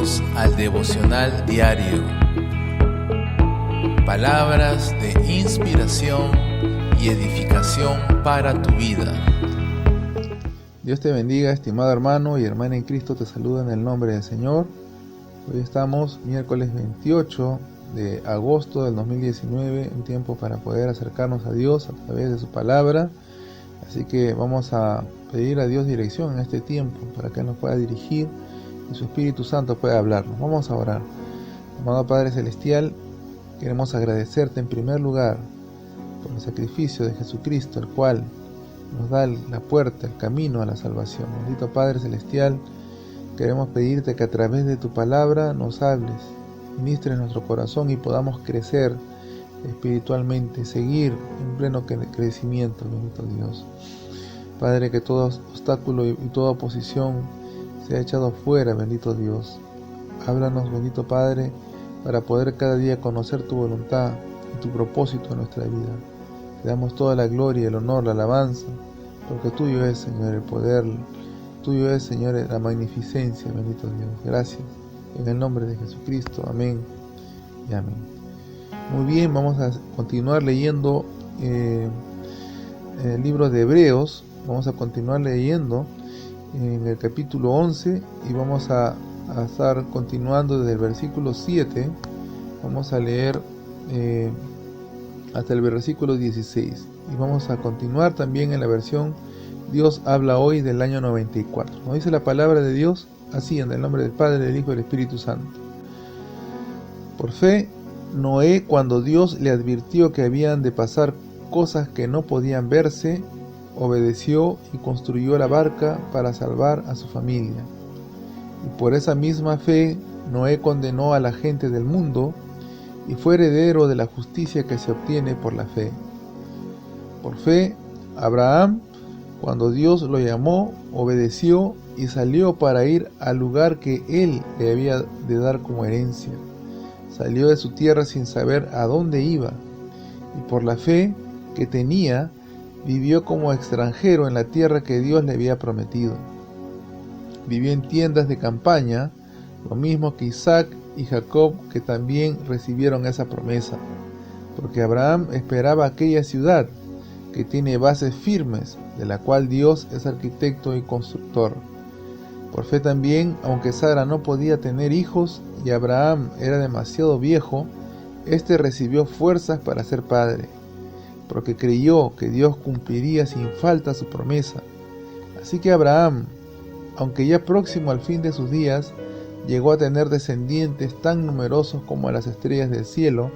Bienvenidos al devocional diario. Palabras de inspiración y edificación para tu vida. Dios te bendiga, estimado hermano y hermana en Cristo, te saluda en el nombre del Señor. Hoy estamos miércoles 28 de agosto del 2019, un tiempo para poder acercarnos a Dios a través de su palabra. Así que vamos a pedir a Dios dirección en este tiempo para que nos pueda dirigir y su Espíritu Santo pueda hablarnos. Vamos a orar. Amado Padre Celestial, queremos agradecerte en primer lugar por el sacrificio de Jesucristo, el cual nos da la puerta, el camino a la salvación. Bendito Padre Celestial, queremos pedirte que a través de tu palabra nos hables, ministres nuestro corazón y podamos crecer espiritualmente, seguir en pleno crecimiento, bendito Dios. Padre, que todo obstáculo y toda oposición sea echado fuera, bendito Dios. Háblanos, bendito Padre, para poder cada día conocer tu voluntad y tu propósito en nuestra vida. Te damos toda la gloria, el honor, la alabanza, porque tuyo es, Señor, el poder, tuyo es, Señor, la magnificencia, bendito Dios. Gracias. En el nombre de Jesucristo. Amén y amén. Muy bien, vamos a continuar leyendo el libro de Hebreos. Vamos a continuar leyendo en el capítulo 11 y vamos a estar continuando desde el versículo 7. Vamos a leer hasta el versículo 16 y vamos a continuar también en la versión Dios habla hoy del año 94. Nos dice la palabra de Dios así, en el nombre del Padre, del Hijo y del Espíritu Santo. Por fe, Noé, cuando Dios le advirtió que habían de pasar cosas que no podían verse, obedeció y construyó la barca para salvar a su familia. Y por esa misma fe, Noé condenó a la gente del mundo y fue heredero de la justicia que se obtiene por la fe. Por fe, Abraham, cuando Dios lo llamó, obedeció y salió para ir al lugar que él le había de dar como herencia. Salió de su tierra sin saber a dónde iba, y por la fe que tenía, vivió como extranjero en la tierra que Dios le había prometido. Vivió en tiendas de campaña, lo mismo que Isaac y Jacob, que también recibieron esa promesa, porque Abraham esperaba aquella ciudad que tiene bases firmes, de la cual Dios es arquitecto y constructor. Por fe también, aunque Sara no podía tener hijos y Abraham era demasiado viejo, éste recibió fuerzas para ser padre, porque creyó que Dios cumpliría sin falta su promesa. Así que Abraham, aunque ya próximo al fin de sus días, llegó a tener descendientes tan numerosos como las estrellas del cielo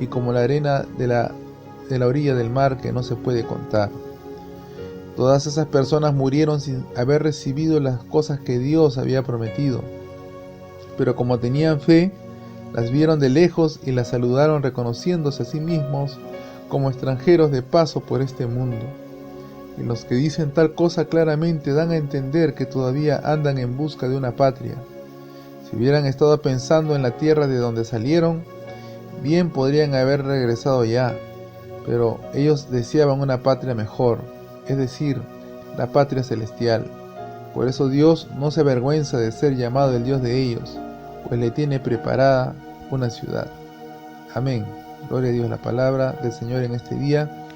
y como la arena de la orilla del mar, que no se puede contar. Todas esas personas murieron sin haber recibido las cosas que Dios había prometido, pero como tenían fe, las vieron de lejos y las saludaron, reconociéndose a sí mismos como extranjeros de paso por este mundo. Y los que dicen tal cosa claramente dan a entender que todavía andan en busca de una patria. Si hubieran estado pensando en la tierra de donde salieron, bien podrían haber regresado ya, pero ellos deseaban una patria mejor, es decir, la patria celestial. Por eso Dios no se avergüenza de ser llamado el Dios de ellos, pues le tiene preparada una ciudad. Amén. Gloria a Dios. La palabra del Señor en este día,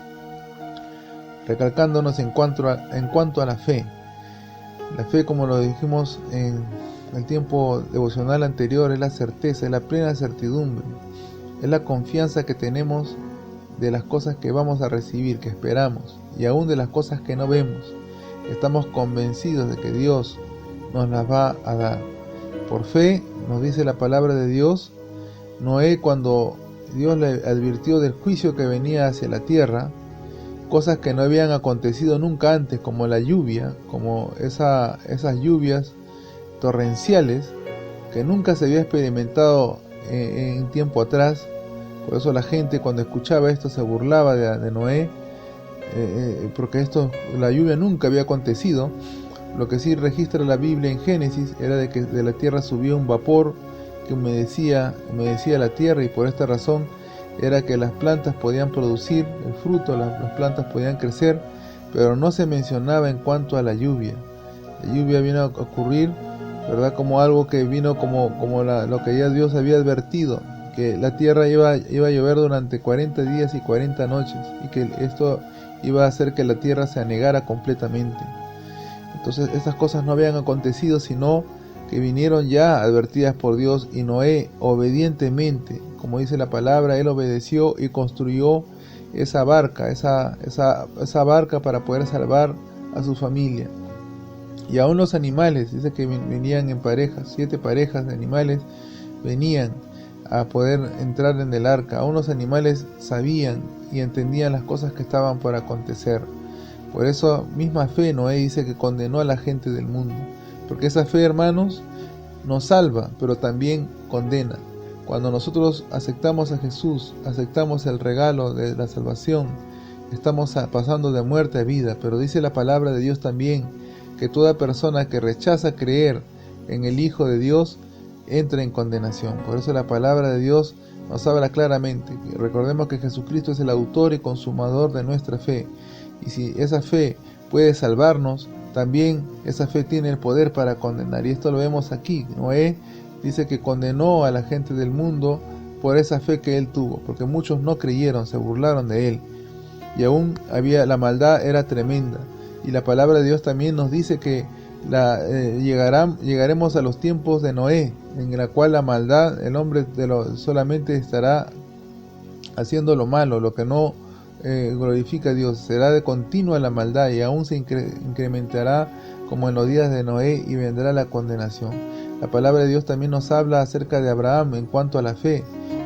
recalcándonos en cuanto a la fe. La fe, como lo dijimos en el tiempo devocional anterior, es la certeza, es la plena certidumbre, es la confianza que tenemos de las cosas que vamos a recibir, que esperamos, y aún de las cosas que no vemos. Estamos convencidos de que Dios nos las va a dar. Por fe, nos dice la palabra de Dios, Noé, cuando Dios le advirtió del juicio que venía hacia la tierra, cosas que no habían acontecido nunca antes, como la lluvia, como esas lluvias torrenciales que nunca se había experimentado en tiempo atrás. Por eso la gente, cuando escuchaba esto, se burlaba de Noé, porque la lluvia nunca había acontecido. Lo que sí registra la Biblia en Génesis era de que de la tierra subía un vapor que humedecía la tierra, y por esta razón era que las plantas podían producir el fruto, las plantas podían crecer, pero no se mencionaba en cuanto a la lluvia. La lluvia vino a ocurrir ¿verdad? Como algo que vino como lo que ya Dios había advertido, que la tierra iba a llover durante 40 días y 40 noches, y que esto iba a hacer que la tierra se anegara completamente. Entonces estas cosas no habían acontecido, sino que vinieron ya advertidas por Dios, y Noé obedientemente, como dice la palabra, él obedeció y construyó esa barca, esa barca para poder salvar a su familia. Y aún los animales, dice que venían en parejas, 7 parejas de animales venían a poder entrar en el arca. Aún los animales sabían y entendían las cosas que estaban por acontecer. Por eso misma fe Noé dice que condenó a la gente del mundo, porque esa fe, hermanos, nos salva, pero también condena. Cuando nosotros aceptamos a Jesús, aceptamos el regalo de la salvación, estamos pasando de muerte a vida. Pero dice la palabra de Dios también que toda persona que rechaza creer en el Hijo de Dios entra en condenación. Por eso la palabra de Dios nos habla claramente. Recordemos que Jesucristo es el autor y consumador de nuestra fe. Y si esa fe puede salvarnos, también esa fe tiene el poder para condenar. Y esto lo vemos aquí. Noé dice que condenó a la gente del mundo por esa fe que él tuvo, porque muchos no creyeron, se burlaron de él. Y aún la maldad era tremenda. Y la palabra de Dios también nos dice que llegaremos a los tiempos de Noé, en la cual la maldad, el hombre solamente estará haciendo lo malo, lo que no glorifica a Dios. Será de continua la maldad, y aún se incrementará como en los días de Noé, y vendrá la condenación. La palabra de Dios también nos habla acerca de Abraham en cuanto a la fe.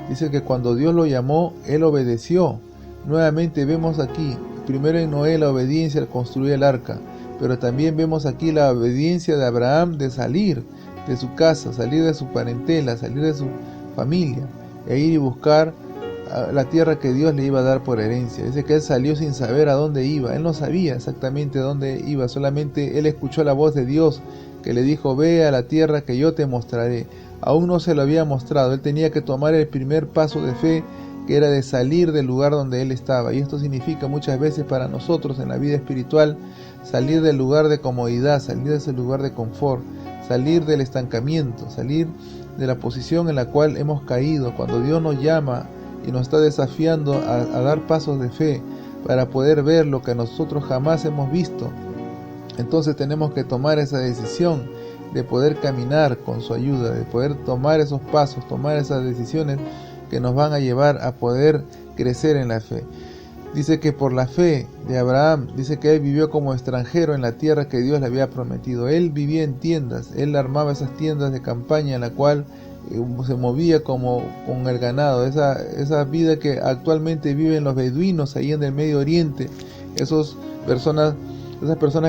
Dice que cuando Dios lo llamó, él obedeció. Nuevamente vemos aquí, primero en Noé, la obediencia al construir el arca, pero también vemos aquí la obediencia de Abraham de salir de su casa, salir de su parentela, salir de su familia, e ir y buscar la tierra que Dios le iba a dar por herencia. Dice que él salió sin saber a dónde iba. Él no sabía exactamente a dónde iba, solamente él escuchó la voz de Dios que le dijo: ve a la tierra que yo te mostraré. Aún no se lo había mostrado, él tenía que tomar el primer paso de fe, que era de salir del lugar donde él estaba. Y esto significa muchas veces para nosotros en la vida espiritual salir del lugar de comodidad, salir de ese lugar de confort, salir del estancamiento, salir de la posición en la cual hemos caído. Cuando Dios nos llama y nos está desafiando a dar pasos de fe para poder ver lo que nosotros jamás hemos visto, entonces tenemos que tomar esa decisión de poder caminar con su ayuda, de poder tomar esos pasos, tomar esas decisiones que nos van a llevar a poder crecer en la fe. Dice que por la fe de Abraham, dice que él vivió como extranjero en la tierra que Dios le había prometido. Él vivía en tiendas, él armaba esas tiendas de campaña en la cual se movía como con el ganado, esa vida que actualmente viven los beduinos ahí en el Medio Oriente, esas personas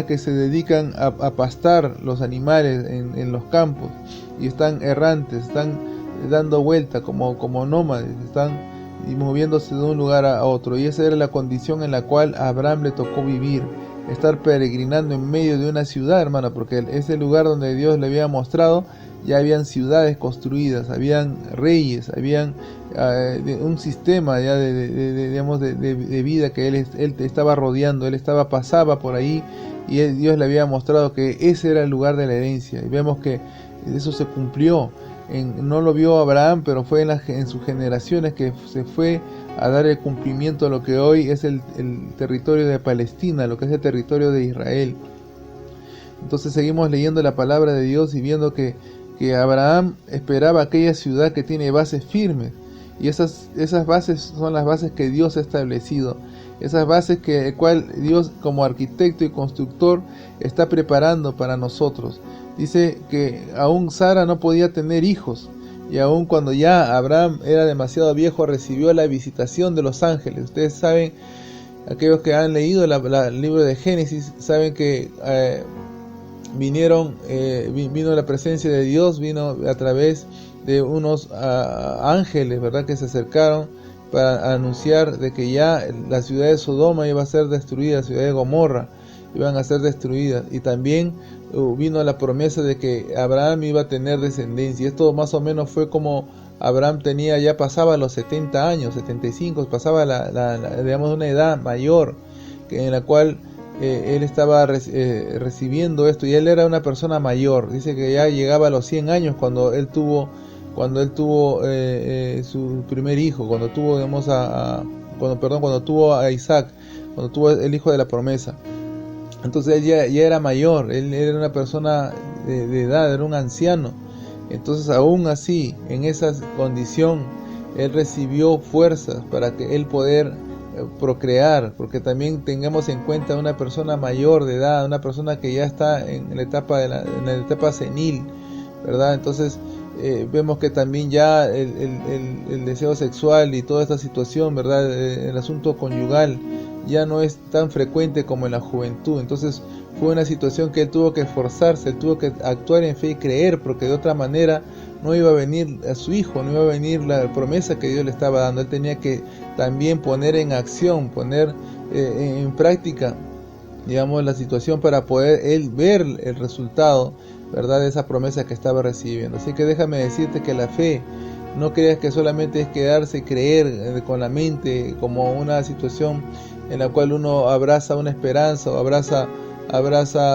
que se dedican a pastar los animales en los campos y están errantes, están dando vuelta como nómades, están moviéndose de un lugar a otro. Y esa era la condición en la cual a Abraham le tocó vivir, estar peregrinando en medio de una ciudad, hermano, porque ese lugar donde Dios le había mostrado, ya habían ciudades construidas, habían reyes, habían un sistema ya de vida que él estaba rodeando, pasaba por ahí, y Dios le había mostrado que ese era el lugar de la herencia. Y vemos que eso se cumplió. No lo vio Abraham, pero fue en sus generaciones que se fue a dar el cumplimiento a lo que hoy es el territorio de Palestina, lo que es el territorio de Israel. Entonces seguimos leyendo la palabra de Dios y viendo que Abraham esperaba aquella ciudad que tiene bases firmes, y esas bases son las bases que Dios ha establecido, esas bases el cual Dios como arquitecto y constructor está preparando para nosotros. Dice que aún Sara no podía tener hijos, y aún cuando ya Abraham era demasiado viejo, recibió la visitación de los ángeles. Ustedes saben, aquellos que han leído el libro de Génesis, saben que vino la presencia de Dios, vino a través de unos ángeles, ¿verdad?, que se acercaron para anunciar de que ya la ciudad de Sodoma iba a ser destruida, la ciudad de Gomorra iban a ser destruidas, y también vino la promesa de que Abraham iba a tener descendencia. Esto más o menos fue como Abraham ya pasaba los 70 años, 75, pasaba digamos una edad mayor, en la cual él estaba recibiendo esto, y él era una persona mayor. Dice que ya llegaba a los 100 años cuando él tuvo su primer hijo, cuando tuvo a Isaac, cuando tuvo el hijo de la promesa. Entonces él ya era mayor, él era una persona de edad, era un anciano. Entonces, aún así, en esa condición, él recibió fuerzas para que él poder procrear, porque también tengamos en cuenta una persona mayor de edad, una persona que ya está en la etapa senil, ¿verdad? Entonces vemos que también ya el deseo sexual y toda esta situación, ¿verdad? El asunto conyugal ya no es tan frecuente como en la juventud. Entonces fue una situación que él tuvo que esforzarse, él tuvo que actuar en fe y creer, porque de otra manera no iba a venir a su hijo, no iba a venir la promesa que Dios le estaba dando. Él tenía que también poner en acción, poner en práctica, digamos, la situación para poder él ver el resultado, ¿verdad?, de esa promesa que estaba recibiendo. Así que déjame decirte que la fe, no creas que solamente es quedarse y creer con la mente, como una situación en la cual uno abraza una esperanza o abraza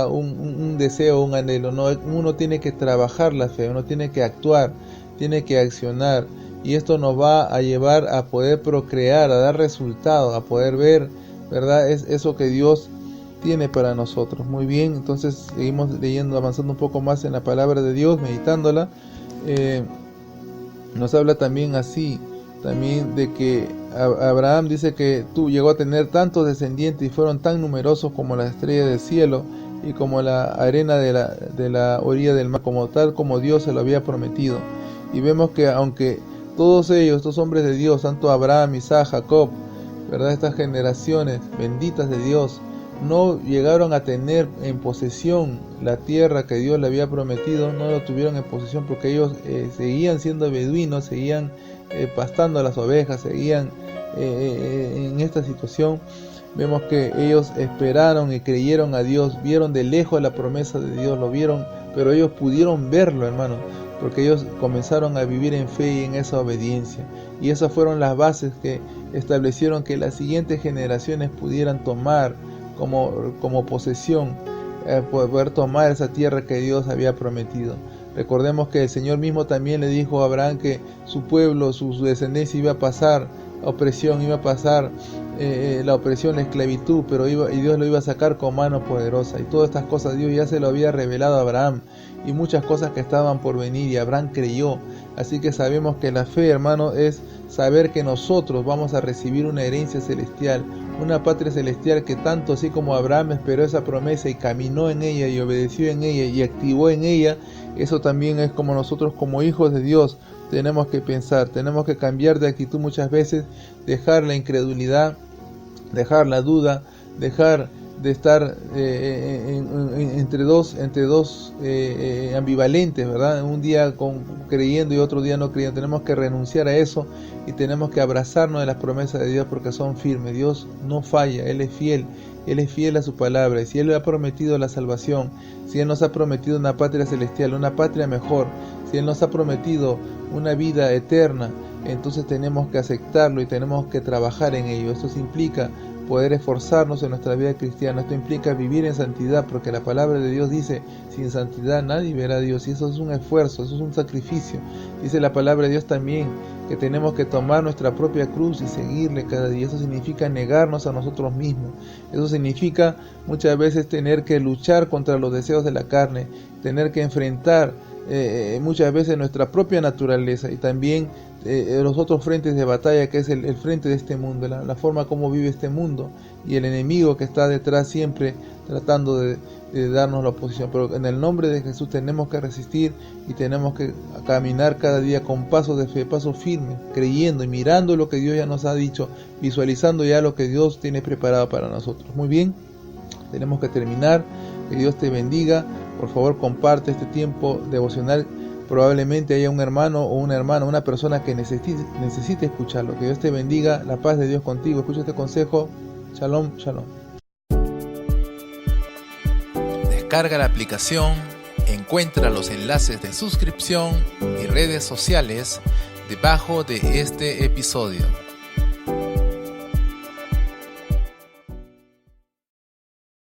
un deseo, un anhelo. No, uno tiene que trabajar la fe, uno tiene que actuar, tiene que accionar, y esto nos va a llevar a poder procrear, a dar resultados, a poder ver, ¿verdad?, es eso que Dios tiene para nosotros. Muy bien, entonces seguimos leyendo, avanzando un poco más en la palabra de Dios, meditándola. Nos habla también de que Abraham dice que llegó a tener tantos descendientes y fueron tan numerosos como las estrellas del cielo y como la arena de la orilla del mar, como Dios se lo había prometido. Y vemos que aunque todos ellos, estos hombres de Dios, tanto Abraham, Isaac, Jacob, ¿verdad?, estas generaciones benditas de Dios, no llegaron a tener en posesión la tierra que Dios le había prometido, no lo tuvieron en posesión, porque ellos seguían siendo beduinos, seguían pastando a las ovejas, seguían en esta situación. Vemos que ellos esperaron y creyeron a Dios, vieron de lejos la promesa de Dios, lo vieron, pero ellos pudieron verlo, hermano, porque ellos comenzaron a vivir en fe y en esa obediencia, y esas fueron las bases que establecieron que las siguientes generaciones pudieran tomar como posesión, poder tomar esa tierra que Dios había prometido. Recordemos que el Señor mismo también le dijo a Abraham que su pueblo, su descendencia iba a pasar opresión, iba a pasar la opresión, la esclavitud, y Dios lo iba a sacar con mano poderosa. Y todas estas cosas Dios ya se lo había revelado a Abraham, y muchas cosas que estaban por venir, y Abraham creyó. Así que sabemos que la fe, hermano, es saber que nosotros vamos a recibir una herencia celestial, una patria celestial, que tanto así como Abraham esperó esa promesa y caminó en ella y obedeció en ella y activó en ella, eso también es como nosotros, como hijos de Dios, tenemos que pensar, tenemos que cambiar de actitud muchas veces, dejar la incredulidad, dejar la duda, dejar de estar entre dos ambivalentes, ¿verdad? Un día creyendo y otro día no creyendo. Tenemos que renunciar a eso y tenemos que abrazarnos de las promesas de Dios, porque son firmes. Dios no falla, Él es fiel a su palabra. Y si Él ha prometido la salvación, si Él nos ha prometido una patria celestial, una patria mejor, si Él nos ha prometido una vida eterna, entonces tenemos que aceptarlo y tenemos que trabajar en ello. Esto implica poder esforzarnos en nuestra vida cristiana. Esto implica vivir en santidad, porque la palabra de Dios dice: sin santidad nadie verá a Dios. Y eso es un esfuerzo, eso es un sacrificio. Dice la palabra de Dios también que tenemos que tomar nuestra propia cruz y seguirle cada día. Eso significa negarnos a nosotros mismos. Eso significa muchas veces tener que luchar contra los deseos de la carne, tener que enfrentar muchas veces nuestra propia naturaleza, y también los otros frentes de batalla, que es el frente de este mundo, la forma como vive este mundo, y el enemigo que está detrás siempre tratando de darnos la oposición. Pero en el nombre de Jesús tenemos que resistir y tenemos que caminar cada día con pasos de fe, pasos firmes, creyendo y mirando lo que Dios ya nos ha dicho, visualizando ya lo que Dios tiene preparado para nosotros. Muy bien, tenemos que terminar. Que Dios te bendiga. Por favor, comparte este tiempo devocional. Probablemente haya un hermano o una hermana, una persona que necesite escucharlo. Que Dios te bendiga. La paz de Dios contigo. Escucha este consejo. Shalom, shalom. Descarga la aplicación, encuentra los enlaces de suscripción y redes sociales debajo de este episodio.